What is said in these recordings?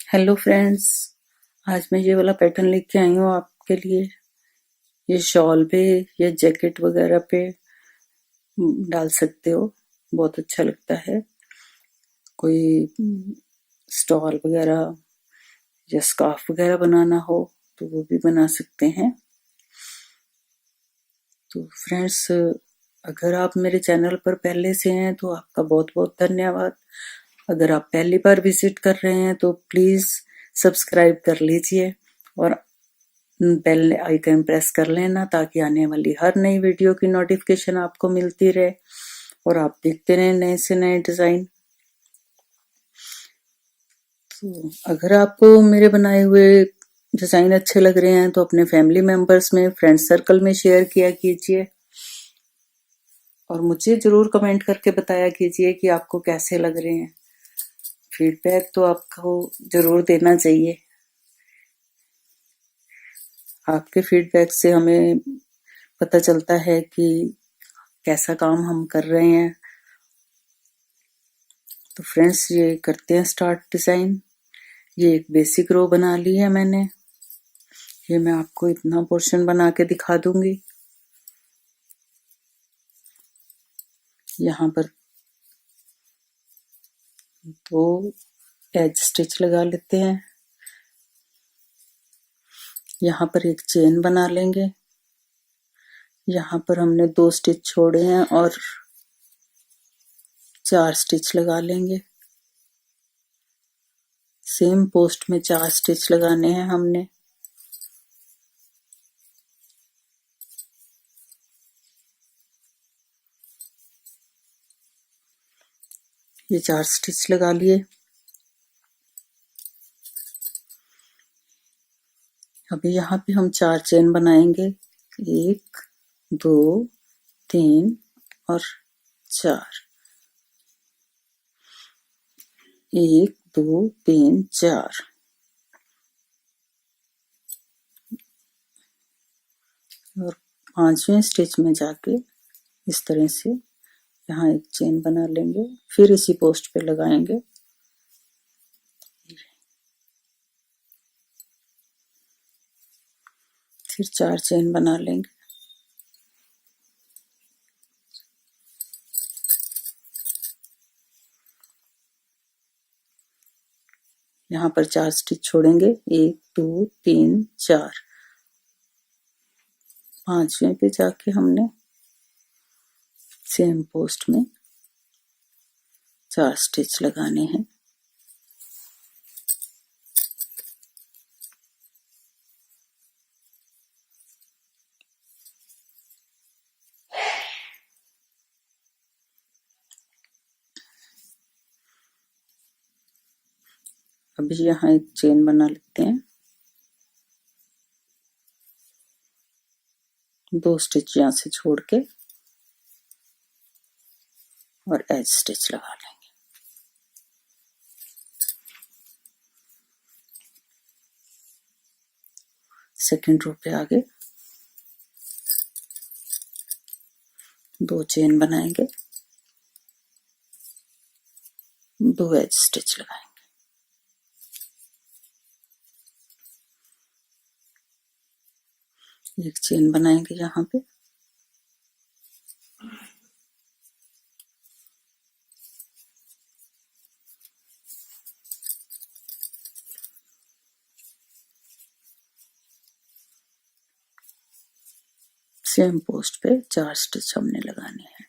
Hello friends, आज मैं ये वाला पैटर्न लेके आई हूँ आपके लिए। ये शॉल पे या जैकेट वगैरह पे डाल सकते हो, बहुत अच्छा लगता है। कोई स्टॉल वगैरह या स्कार्फ वगैरह बनाना हो तो वो भी बना सकते हैं। तो फ्रेंड्स, अगर आप मेरे चैनल पर पहले से हैं तो आपका बहुत बहुत धन्यवाद। अगर आप पहली बार विजिट कर रहे हैं तो प्लीज़ सब्सक्राइब कर लीजिए और बेल आइकन प्रेस कर लेना ताकि आने वाली हर नई वीडियो की नोटिफिकेशन आपको मिलती रहे और आप देखते रहें नए से नए डिज़ाइन। तो अगर आपको मेरे बनाए हुए डिज़ाइन अच्छे लग रहे हैं तो अपने फैमिली मेंबर्स में, फ्रेंड सर्कल में शेयर किया कीजिए और मुझे ज़रूर कमेंट करके बताया कीजिए कि आपको कैसे लग रहे हैं। फीडबैक तो आपको ज़रूर देना चाहिए। आपके फीडबैक से हमें पता चलता है कि कैसा काम हम कर रहे हैं। तो फ्रेंड्स, ये करते हैं स्टार्ट डिज़ाइन। ये एक बेसिक रो बना ली है मैंने। ये मैं आपको इतना पोर्शन बना के दिखा दूंगी। यहाँ पर 2 एज स्टिच लगा लेते हैं। यहाँ पर एक चेन बना लेंगे। यहाँ पर हमने 2 स्टिच छोड़े हैं और 4 स्टिच लगा लेंगे। सेम पोस्ट में 4 स्टिच लगाने हैं हमने। ये 4 स्टिच लगा लिए। अभी यहाँ पे हम 4 चेन बनाएंगे। 1 2 3 और 4। 1 2 3 4 और 5वें स्टिच में जाके इस तरह से यहाँ एक चेन बना लेंगे, फिर इसी पोस्ट पे लगाएंगे। फिर 4 चेन बना लेंगे। यहाँ पर 4 स्टिच छोड़ेंगे। 1 2 3 4। 5वें पे जाके हमने सेम पोस्ट में 4 स्टिच लगाने हैं। अभी यहाँ एक चेन बना लेते हैं। 2 स्टिच यहाँ से छोड़ के और एज स्टिच लगा लेंगे। सेकेंड रो पे आगे 2 चेन बनाएंगे, 2 एज स्टिच लगाएंगे। एक चेन बनाएंगे यहाँ पे, सेम पोस्ट पे 4 स्टिच हमने लगाने हैं।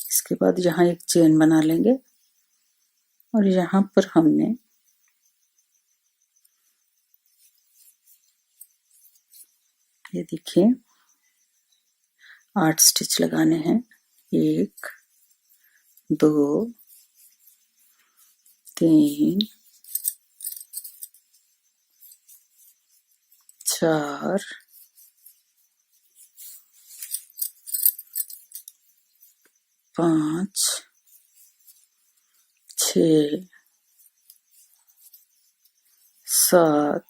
इसके बाद यहाँ एक चेन बना लेंगे और यहाँ पर हमने ये देखिए 8 स्टिच लगाने हैं। 1 2 3 4 5 6 7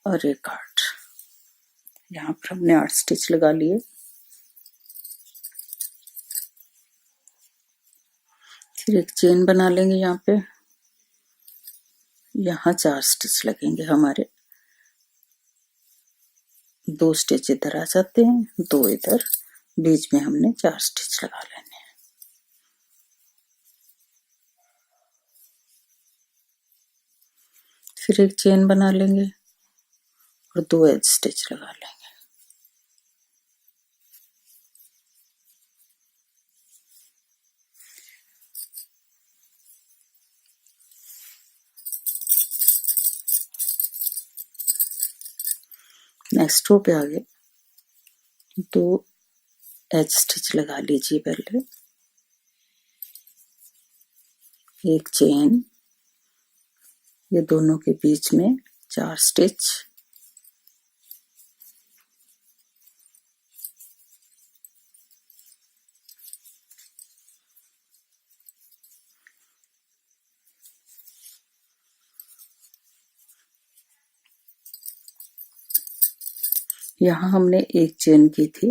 और एक 8। यहाँ पर हमने 8 स्टिच लगा लिए। फिर एक चेन बना लेंगे यहाँ पे। यहाँ 4 स्टिच लगेंगे हमारे, 2 स्टिच इधर आ जाते हैं, 2 इधर, बीच में हमने 4 स्टिच लगा लेने हैं। फिर एक चेन बना लेंगे और 2 एज स्टिच लगा लेंगे। नेक्स्ट रो पे आगे 2 एज स्टिच लगा लीजिए पहले, एक चेन, ये दोनों के बीच में 4 स्टिच, यहाँ हमने एक चेन की थी,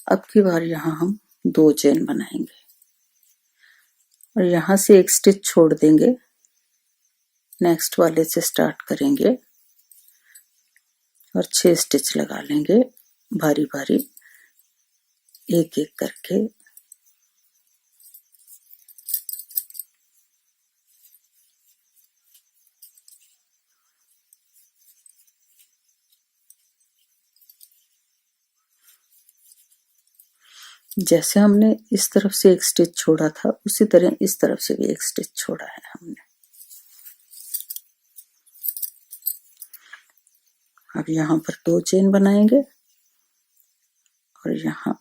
अब की बार यहाँ हम 2 चेन बनाएंगे और यहाँ से एक स्टिच छोड़ देंगे, नेक्स्ट वाले से स्टार्ट करेंगे और 6 स्टिच लगा लेंगे बारी बारी, एक एक करके। जैसे हमने इस तरफ से एक स्टिच छोड़ा था, उसी तरह इस तरफ से भी एक स्टिच छोड़ा है हमने। अब यहाँ पर 2 चेन बनाएंगे और यहाँ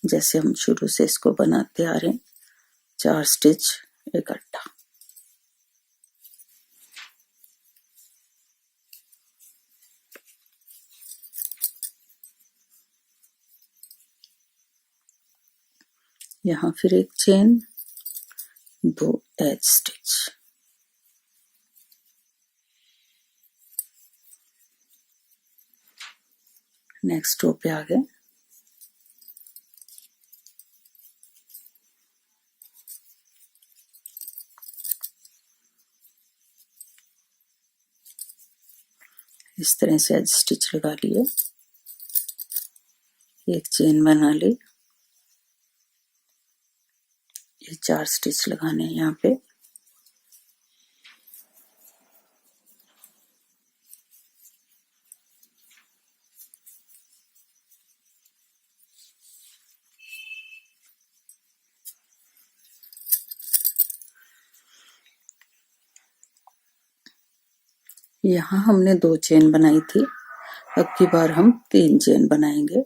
जैसे हम शुरू से इसको बनाते आ रहे हैं, 4 स्टिच इकट्ठा। यहाँ फिर एक chain, 2 edge stitch, next row पे आ गए। इस तरह से एज स्टिच लगा लिए, एक चेन बना ली, ये 4 स्टिच लगाने हैं यहाँ पे। यहाँ हमने 2 चेन बनाई थी, अब की बार हम 3 चेन बनाएंगे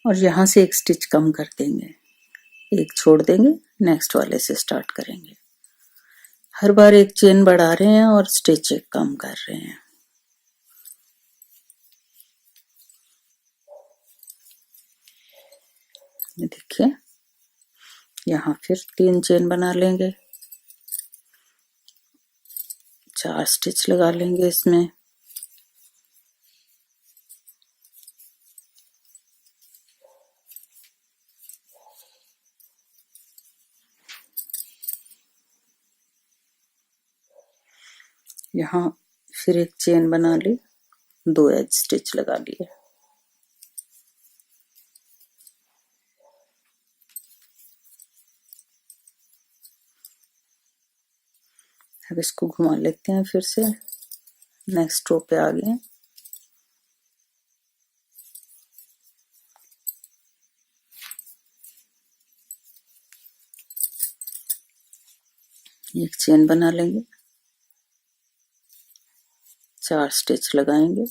और यहाँ से एक स्टिच कम कर देंगे, एक छोड़ देंगे, नेक्स्ट वाले से स्टार्ट करेंगे। हर बार एक चेन बढ़ा रहे हैं और स्टिच एक कम कर रहे हैं। ये देखिए, यहाँ फिर 3 चेन बना लेंगे, 4 स्टिच लगा लेंगे इसमें। यहाँ फिर एक चेन बना ली, 2 एज स्टिच लगा लिए। अब इसको घुमा लेते हैं फिर से, नेक्स्ट रो पे आ गए। एक चेन बना लेंगे, 4 स्टिच लगाएंगे,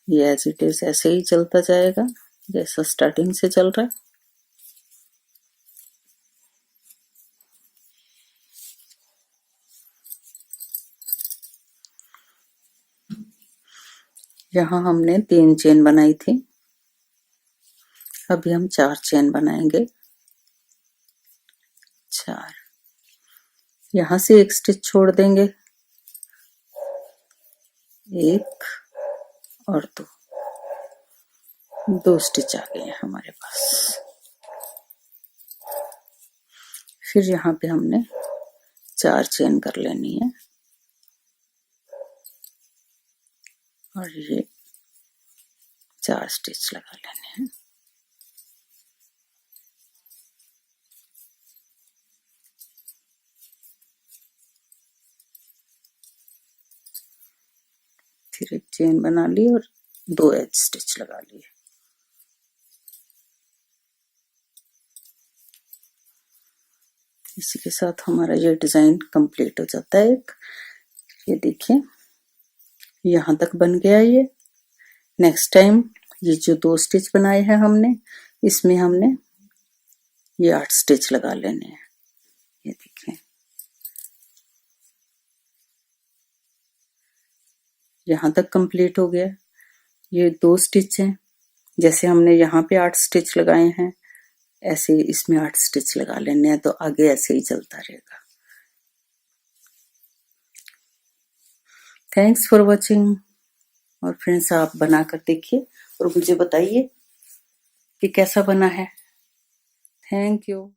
ये एज इट इज ऐसे ही चलता जाएगा जैसा स्टार्टिंग से चल रहा है। यहाँ हमने 3 चेन बनाई थी, अभी हम 4 चेन बनाएंगे, 4, यहाँ से एक स्टिच छोड़ देंगे, 1 और 2 स्टिच आ गए हैं हमारे पास। फिर यहाँ पे हमने 4 चेन कर लेनी है और ये 4 स्टिच लगा लेने हैं। फिर एक चेन बना ली और 2 एज स्टिच लगा लिए। इसी के साथ हमारा ये डिजाइन कंप्लीट हो जाता है। ये देखिए यहाँ तक बन गया ये। नेक्स्ट टाइम ये जो 2 स्टिच बनाए हैं हमने, इसमें हमने ये 8 स्टिच लगा लेने हैं। ये देखिए यहाँ तक कंप्लीट हो गया। ये 2 स्टिच हैं, जैसे हमने यहाँ पे 8 स्टिच लगाए हैं ऐसे इसमें 8 स्टिच लगा लेने हैं, तो आगे ऐसे ही चलता रहेगा। Thanks for watching. और फ्रेंड्स आप बनाकर देखिए और मुझे बताइए कि कैसा बना है। Thank you.